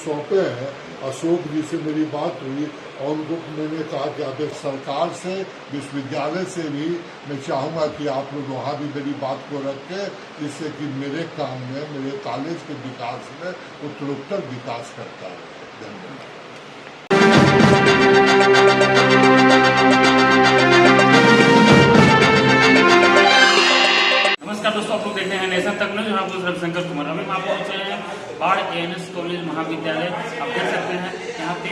सौंपे हैं, अशोक जी से मेरी बात हुई और उनको मैंने कहा कि आप सरकार से, विश्वविद्यालय से भी मैं चाहूँगा कि आप लोग वहाँ भी मेरी बात को रखें, जिससे कि मेरे काम में, मेरे कॉलेज के विकास में उत्तरोत्तर विकास करता है। धन्यवाद। नमस्कार दोस्तों, आप लोग देख रहे हैं नेशन तक न्यूज। यहाँ पर रविशंकर कुमार। अभी हम आप पहुंचे हैं बाढ़ एएनएस कॉलेज महाविद्यालय। आप देख सकते हैं यहाँ पे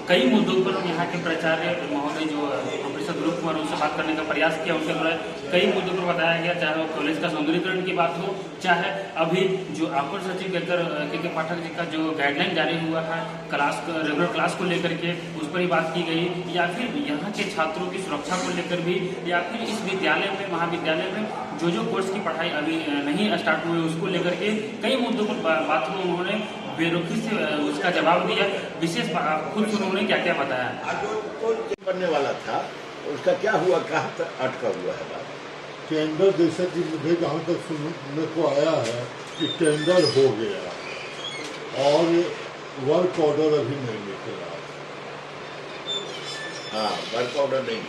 कई मुद्दों पर यहाँ के प्राचार्य महोदय जो प्रोफेसर ध्रुव कुमार, उनसे बात करने का प्रयास किया। उनके द्वारा कई मुद्दों पर बताया गया, चाहे वो कॉलेज का सौंदर्यीकरण की बात हो, चाहे अभी जो अपर सचिव के पाठक जी का जो गाइडलाइन जारी हुआ है रेगुलर क्लास को लेकर के, उस पर ही बात की गई, या फिर यहाँ के छात्रों की सुरक्षा को लेकर भी, या फिर इस विद्यालय में, महाविद्यालय में जो कोर्स की पढ़ाई अभी नहीं स्टार्ट हुई उसको लेकर के कई मुद्दों पर बात हुई। उन्होंने बेरुखी से उसका जवाब दिया। विशेष खुद उन्होंने क्या क्या बताया। जो बनने वाला था उसका क्या हुआ, कहाँ तक अटका हुआ है बात? टेंडर जैसा कि मुझे जहाँ तक सुनने को आया है कि टेंडर हो गया और वर्क ऑर्डर अभी नहीं निकला। हाँ, वर्क ऑर्डर नहीं,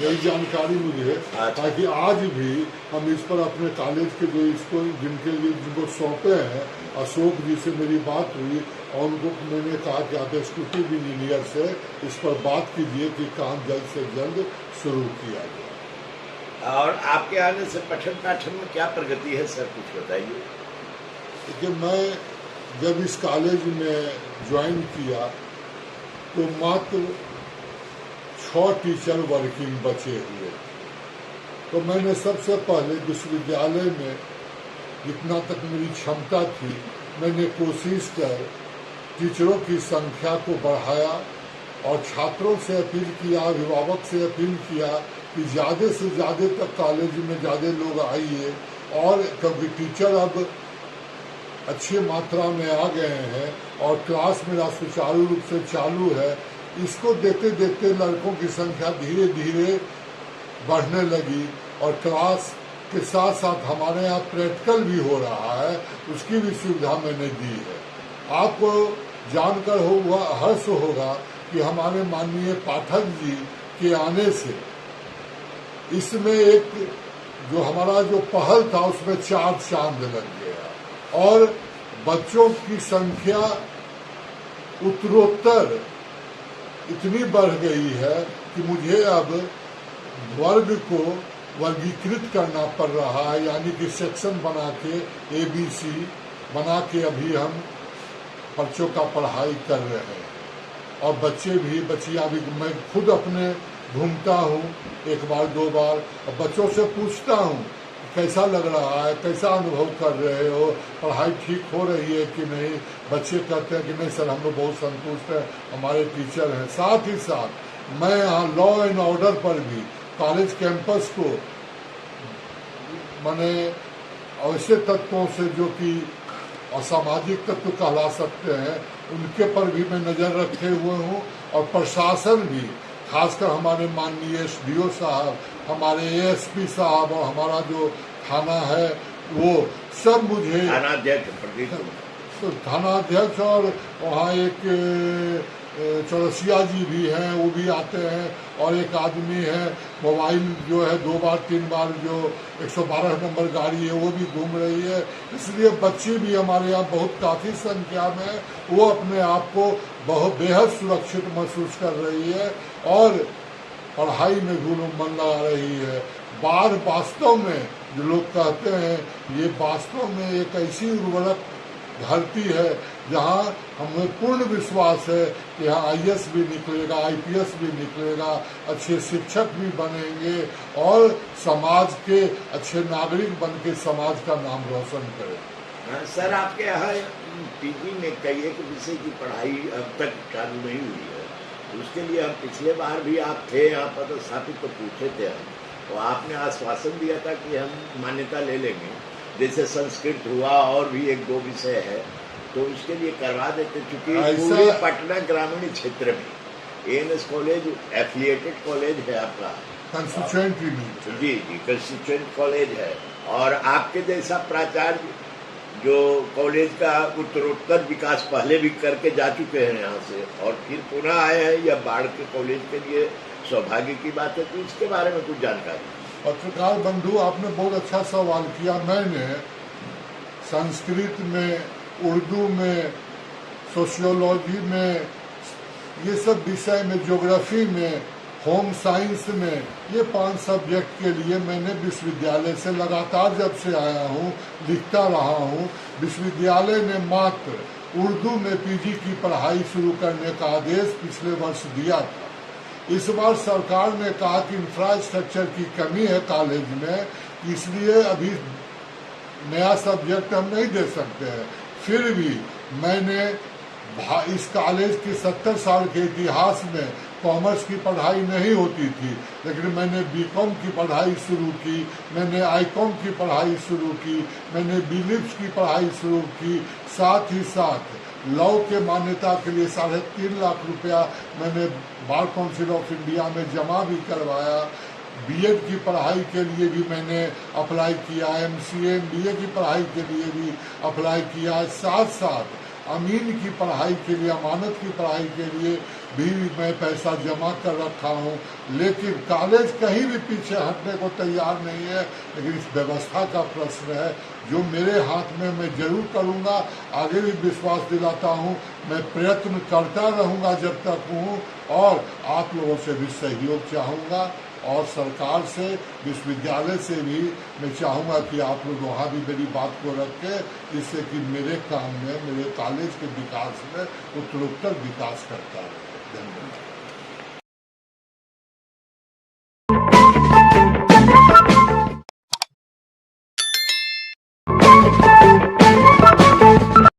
यही जानकारी मुझे, ताकि आज भी हम इस पर अपने कॉलेज के जो इसको जिनको सौंपे हैं, अशोक जी से मेरी बात हुई और उनको मैंने कहा कि आप एग्जीक्यूटिव इंजीनियर से इस पर बात कीजिए कि काम जल्द से जल्द शुरू किया जाए। और आपके आने से पठन पाठन में क्या प्रगति है सर, कुछ बताइए। देखिए, मैं जब इस कॉलेज में ज्वाइन किया तो मात्र 6 टीचर वर्किंग बचे हुए। तो मैंने सबसे पहले विश्वविद्यालय में जितना तक मेरी क्षमता थी, मैंने कोशिश कर टीचरों की संख्या को बढ़ाया और छात्रों से अपील किया, अभिभावक से अपील किया कि ज़्यादा से ज़्यादा तक कॉलेज में ज़्यादा लोग आइए। और क्योंकि टीचर अब अच्छी मात्रा में आ गए हैं और क्लास मेरा सुचारू रूप से चालू है, इसको देखते देखते लड़कों की संख्या धीरे धीरे बढ़ने लगी और क्लास के साथ साथ हमारे यहाँ प्रैक्टिकल भी हो रहा है, उसकी भी सुविधा मैंने दी है। आपको जानकर हर्ष होगा कि हमारे माननीय पाठक जी के आने से इसमें एक जो हमारा जो पहल था उसमें 4 चांद लग गया और बच्चों की संख्या उत्तरोत्तर इतनी बढ़ गई है कि मुझे अब वर्ग को वर्गीकृत करना पड़ रहा है, यानी कि सेक्शन बना के ABC बना के अभी हम बच्चों का पढ़ाई कर रहे हैं। और बच्चियाँ भी मैं खुद अपने घूमता हूँ 1 बार 2 बार और बच्चों से पूछता हूँ कैसा लग रहा है, कैसा अनुभव कर रहे हो, पढ़ाई ठीक हो रही है कि नहीं। बच्चे कहते हैं कि नहीं सर, हम लोग बहुत संतुष्ट हैं, हमारे टीचर हैं। साथ ही साथ मैं यहाँ लॉ एंड ऑर्डर पर भी कॉलेज कैंपस को मैंने ऐसे तत्वों से जो कि असामाजिक तत्व कहला सकते हैं, उनके पर भी मैं नज़र रखे हुए हूँ। और प्रशासन भी, खासकर हमारे माननीय SDO साहब, हमारे ASP साहब और हमारा जो थाना है वो सब मुझे थानाध्यक्ष और वहाँ एक चौरसिया जी भी हैं, वो भी आते हैं। और एक आदमी है मोबाइल जो है 2 बार 3 बार जो 112 नंबर गाड़ी है वो भी घूम रही है। इसलिए बच्चे भी हमारे यहाँ बहुत काफ़ी संख्या में वो अपने आप को बहुत बेहद सुरक्षित महसूस कर रही है और पढ़ाई में मन लगा रही है। बाढ़ वास्तव में जो लोग कहते हैं, ये वास्तव में एक ऐसी उर्वरक धरती है जहाँ हमें पूर्ण विश्वास है कि यहाँ IAS भी निकलेगा, IPS भी निकलेगा, अच्छे शिक्षक भी बनेंगे और समाज के अच्छे नागरिक बन के समाज का नाम रोशन करें। सर, आपके यहाँ PG में कई एक विषय की पढ़ाई अब तक चालू नहीं हुई है, उसके लिए हम पिछले बार भी आप थे यहाँ पर स्थापित तो पूछे थे हम, तो आपने आश्वासन दिया था कि हम मान्यता ले लेंगे। जैसे संस्कृत हुआ और भी 1-2 विषय है तो उसके लिए करवा देते, चूंकि पूरे पटना ग्रामीण क्षेत्र में ANS कॉलेज एफिलिएटेड कॉलेज है आपका, कंस्टिट्यूएंट जी कंस्टिट्यूएंट कॉलेज है। और आपके जैसा प्राचार्य जो कॉलेज का उत्तरोत्तर विकास पहले भी करके जा चुके हैं यहाँ से और फिर पुनः आए हैं, या बाढ़ के कॉलेज के लिए सौभाग्य की बात है। तो इसके बारे में कुछ जानकारी। पत्रकार बंधु, आपने बहुत अच्छा सवाल किया। मैंने संस्कृत में, उर्दू में, सोशियोलॉजी में, ये सब विषय में, ज्योग्राफी में, होम साइंस में, ये 5 सब्जेक्ट के लिए मैंने विश्वविद्यालय से लगातार जब से आया हूँ लिखता रहा हूँ। विश्वविद्यालय ने मात्र उर्दू में पीजी की पढ़ाई शुरू करने का आदेश पिछले वर्ष दिया था। इस बार सरकार ने कहा कि इंफ्रास्ट्रक्चर की कमी है कॉलेज में, इसलिए अभी नया सब्जेक्ट हम नहीं दे सकते हैं। फिर भी मैंने इस कॉलेज के 70 साल के इतिहास में कॉमर्स की पढ़ाई नहीं होती थी, लेकिन मैंने बीकॉम की पढ़ाई शुरू की, मैंने आईकॉम की पढ़ाई शुरू की, मैंने बीलिप्स की पढ़ाई शुरू की। साथ ही साथ लॉ के मान्यता के लिए 3.5 लाख रुपया मैंने बार काउंसिल ऑफ इंडिया में जमा भी करवाया। बीएड की पढ़ाई के लिए भी मैंने अप्लाई किया, एमसीए एमबीए की पढ़ाई के लिए भी अप्लाई किया। साथ साथ अमीन की पढ़ाई के लिए, अमानत की पढ़ाई के लिए भी मैं पैसा जमा कर रखा हूँ। लेकिन कॉलेज कहीं भी पीछे हटने को तैयार नहीं है। लेकिन इस व्यवस्था का प्रश्न है, जो मेरे हाथ में मैं जरूर करूँगा। आगे भी विश्वास दिलाता हूँ, मैं प्रयत्न करता रहूँगा जब तक हूँ, और आप लोगों से भी सहयोग चाहूँगा, और सरकार से, विश्वविद्यालय से भी मैं चाहूँगा कि आप लोग वहाँ भी मेरी बात को रखें, जिससे कि मेरे काम में, मेरे कॉलेज के विकास में उत्तरोत्तर विकास करता रहे। धन्यवाद।